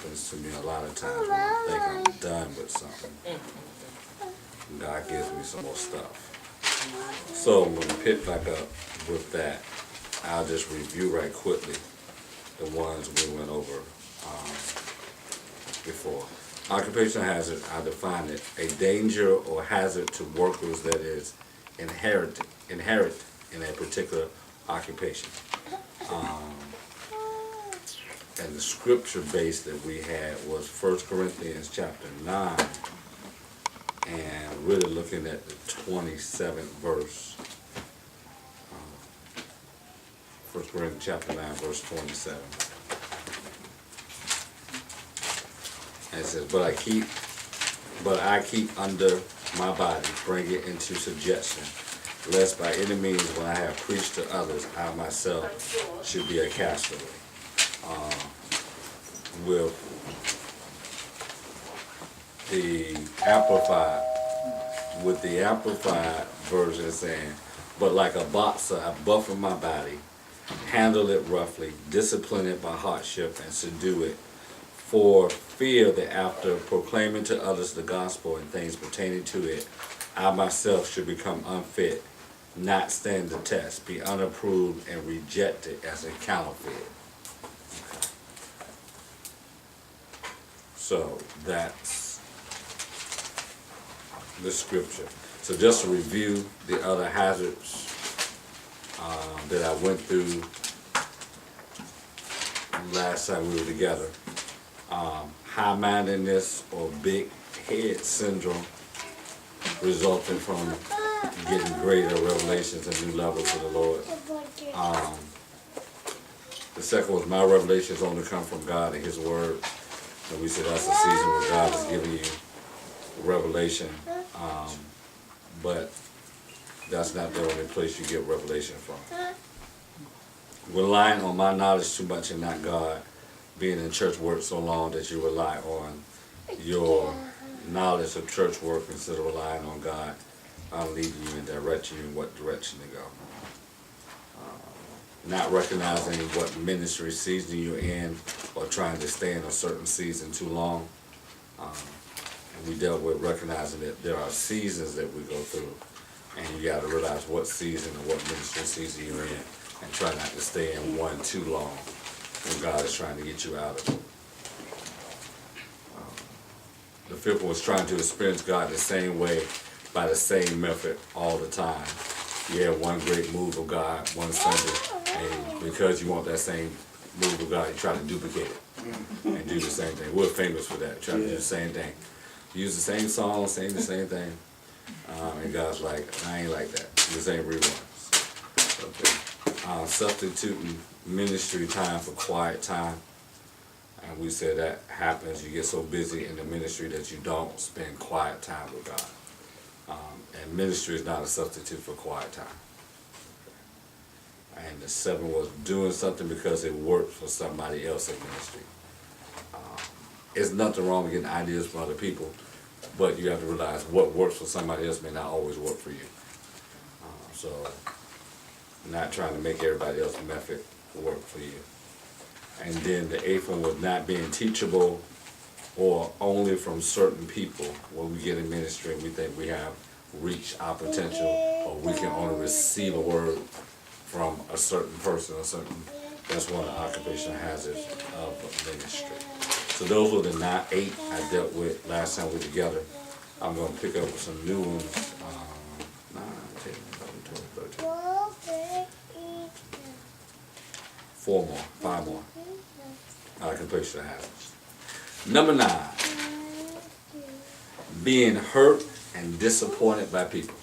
happens to me a lot of times when I think I'm done with something. God gives me some more stuff. So when we pick back up with that, I'll just review right quickly the ones we went over before. Occupational hazard, I define it, a danger or hazard to workers that is inherent in a particular occupation. And the scripture base that we had was 1 Corinthians chapter 9, and really looking at the 27th verse. 1 Corinthians chapter 9, verse 27. And it says, but I keep under my body, bring it into subjection, lest by any means when I have preached to others, I myself should be a castaway. With the amplified version saying, but like a boxer, I buffet my body, handle it roughly, discipline it by hardship, and subdue it, for fear that after proclaiming to others the gospel and things pertaining to it, I myself should become unfit, not stand the test, be unapproved, and rejected as a counterfeit. So that's the scripture. So just to review the other hazards that I went through last time we were together. High-mindedness or big head syndrome resulting from getting greater revelations and new levels of the Lord. The second was my revelations only come from God and His Word. And we said that's a season where God is giving you revelation, but that's not the only place you get revelation from. Relying on my knowledge too much and not God, being in church work so long that you rely on your knowledge of church work instead of relying on God, leading you and directing you in what direction to go. Not recognizing what ministry season you're in or trying to stay in a certain season too long. And we dealt with recognizing that there are seasons that we go through, and you got to realize what season or what ministry season you're in and try not to stay in one too long when God is trying to get you out of it. The fifth one was trying to experience God the same way by the same method all the time. You have one great move of God one Sunday, and because you want that same move of God, you try to duplicate it and do the same thing. We're famous for that, try to do the same thing. Use the same song, sing the same thing, and God's like, I ain't like that. This ain't reruns. Okay. Substituting ministry time for quiet time. And we said that happens, you get so busy in the ministry that you don't spend quiet time with God. And ministry is not a substitute for quiet time. And the seventh was doing something because it worked for somebody else in ministry. There's nothing wrong with getting ideas from other people, but you have to realize what works for somebody else may not always work for you. So not trying to make everybody else's method work for you. And then the eighth one was not being teachable or only from certain people. When we get in ministry and we think we have reached our potential, or we can only receive a word from a certain person or certain, that's one of the occupational hazards of ministry. So those were the 8 I dealt with last time we were together. I'm going to pick up some new ones. 9, 10, 11, 12, 13. 4 more, 5 more occupational hazards. Number 9, being hurt and disappointed by people.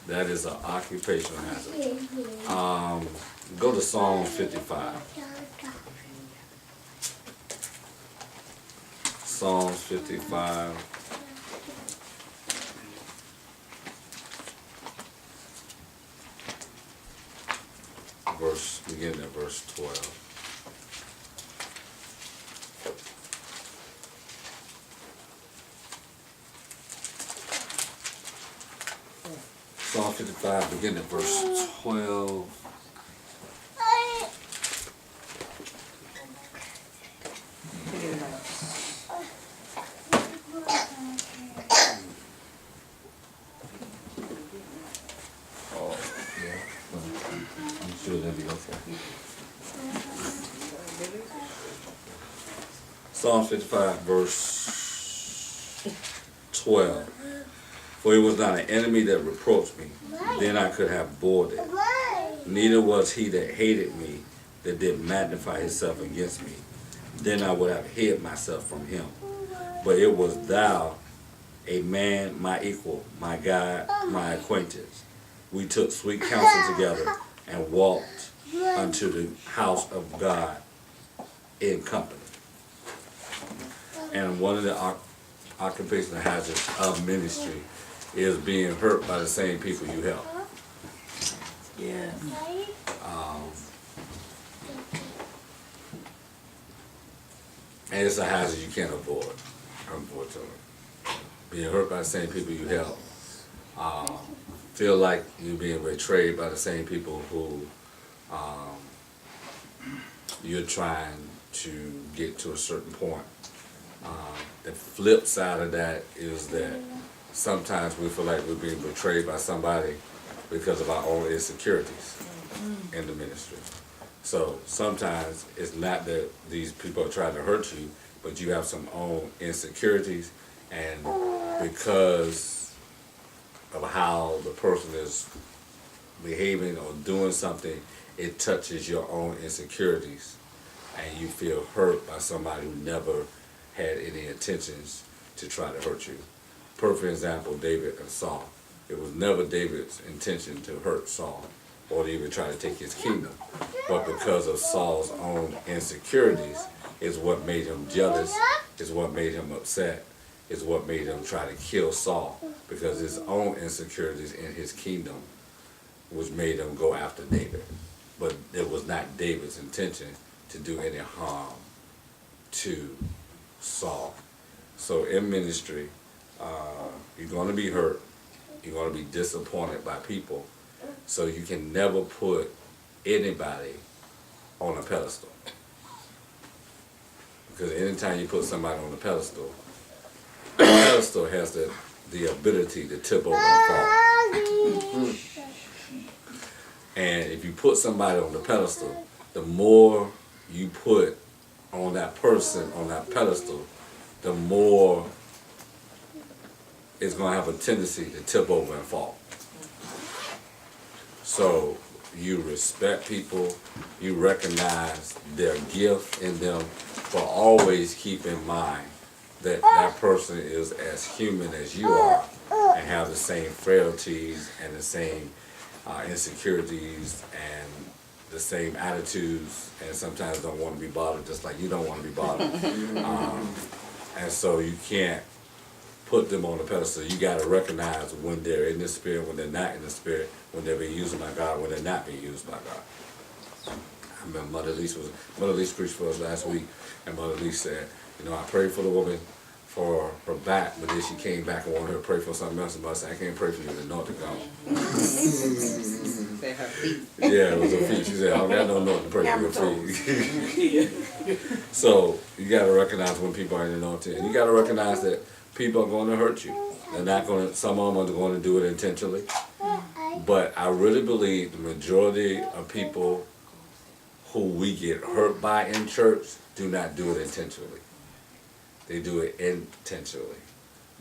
That is an occupational hazard. Go to Psalm 55. Psalms 55. Beginning at verse 12. Psalm 55, beginning at verse 12. Sure, let me go for it. Psalm 55, verse 12. For it was not an enemy that reproached me, then I could have borne it. Neither was he that hated me, that did magnify himself against me. Then I would have hid myself from him. But it was thou, a man, my equal, my guide, my acquaintance. We took sweet counsel together and walked unto the house of God in company. And one of the occupational hazards of ministry is being hurt by the same people you help. Yeah. And it's a hazard you can't avoid, unfortunately. Being hurt by the same people you help. Feel like you're being betrayed by the same people who you're trying to get to a certain point. The flip side of that is that sometimes we feel like we're being betrayed by somebody because of our own insecurities in the ministry. So sometimes it's not that these people are trying to hurt you, but you have some own insecurities, and because of how the person is behaving or doing something, it touches your own insecurities, and you feel hurt by somebody who never had any intentions to try to hurt you. Perfect example, David and Saul. It was never David's intention to hurt Saul or to even try to take his kingdom. But because of Saul's own insecurities is what made him jealous, is what made him upset, is what made him try to kill Saul. Because his own insecurities in his kingdom was made him go after David. But it was not David's intention to do any harm to Saul. So in ministry, you're going to be hurt. You're going to be disappointed by people. So you can never put anybody on a pedestal. Because anytime you put somebody on a pedestal, the pedestal has the ability to tip over and fall. And if you put somebody on the pedestal, the more you put on that person on that pedestal, the more it's going to have a tendency to tip over and fall. So you respect people, you recognize their gift in them, but always keep in mind that that person is as human as you are and have the same frailties and the same insecurities and the same attitudes, and sometimes don't want to be bothered just like you don't want to be bothered. And so you can't put them on the pedestal. You got to recognize when they're in the spirit, when they're not in the spirit, when they're being used by God, when they're not being used by God. I remember Mother Lease preached for us last week, and Mother Lease said, you know, I prayed for the woman for her back, but then she came back and wanted her to pray for something else, and Mother said, I can't pray for you, the anointing gone. Say her feet. Yeah, it was her feet. She said, I don't got no anointing to pray for your feet. So you got to recognize when people are in anointing, and you got to recognize that people are going to hurt you. They're not going to, some of them are going to do it intentionally. But I really believe the majority of people who we get hurt by in church do not do it intentionally. They do it intentionally.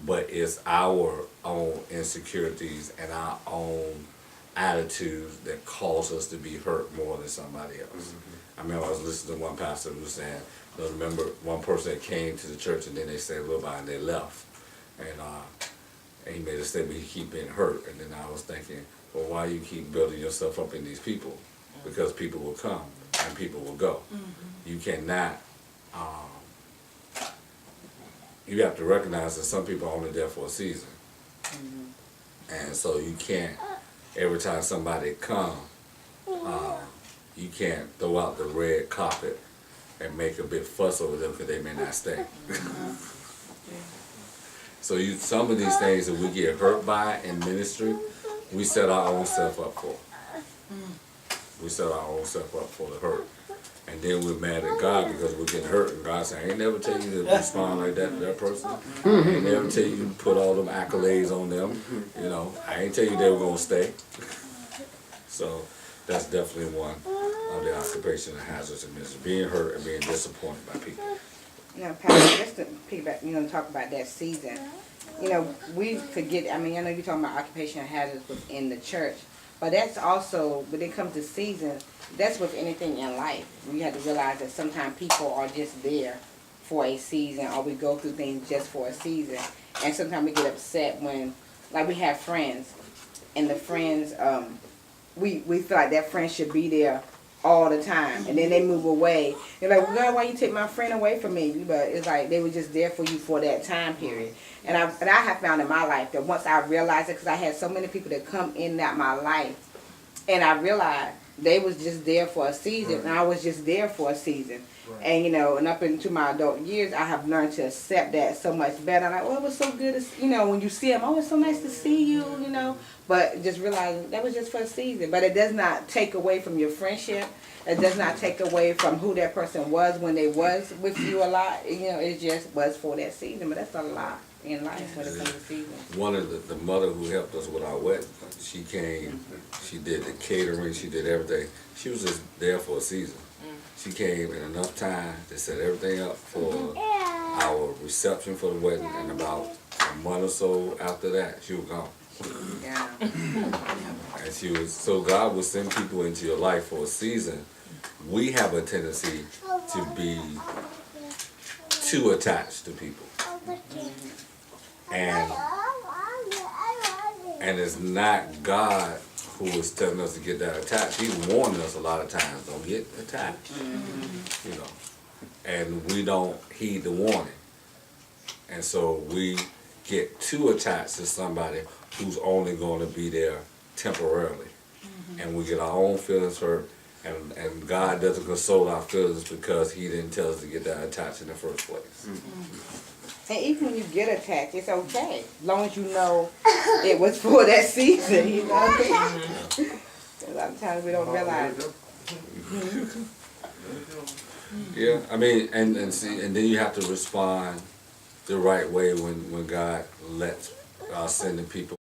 But it's our own insecurities and our own attitudes that cause us to be hurt more than somebody else. I remember I was listening to one pastor who was saying, I remember one person that came to the church and then they stayed a little while and they left. And he made a statement, he keep being hurt. And then I was thinking, well, why you keep building yourself up in these people? Because people will come and people will go. You cannot, you have to recognize that some people are only there for a season. And so you can't, every time somebody come, you can't throw out the red carpet and make a big fuss over them because they may not stay. So some of these things that we get hurt by in ministry, we set our own self up for. We set our own self up for the hurt. And then we're mad at God because we're getting hurt. And God said, I ain't never tell you to respond like that to that person. I ain't never tell you to put all them accolades on them. You know, I ain't tell you they were going to stay. So that's definitely one of the occupational hazards in ministry, being hurt and being disappointed by people. You know, Pastor, just to piggyback, talk about that season. We forget, I know you're talking about occupational hazards within the church, but that's also, when it comes to season, that's with anything in life. We have to realize that sometimes people are just there for a season, or we go through things just for a season. And sometimes we get upset when, like, we have friends, and the friends, we feel like that friend should be there all the time, and then they move away. They're like, well, God, why you take my friend away from me? But it's like they were just there for you for that time period. And I have found in my life that once I realized it, because I had so many people that come in that my life, and I realized they was just there for a season, and I was just there for a season. Right. And and up into my adult years, I have learned to accept that so much better. I'm like, oh, it was so good, when you see them, oh, it's so nice to see you, But just realizing that was just for a season. But it does not take away from your friendship. It does not take away from who that person was when they was with you a lot. It just was for that season. But that's a lot in life when it comes to season. One of the mother who helped us with our wedding, she came, she did the catering, she did everything. She was just there for a season. She came in enough time to set everything up for our reception for the wedding, and about a month or so after that, she was gone. Yeah. And so God will send people into your life for a season. We have a tendency to be too attached to people. And it's not God who is telling us to get that attached. He's warning us a lot of times, don't get attached. And we don't heed the warning. And so we get too attached to somebody who's only going to be there temporarily. And we get our own feelings hurt, and God doesn't console our feelings because he didn't tell us to get that attached in the first place. And even when you get attached, it's okay, as long as you know it was for that season, A lot of times we don't realize it. Yeah, and see, and then you have to respond the right way when God lets sending people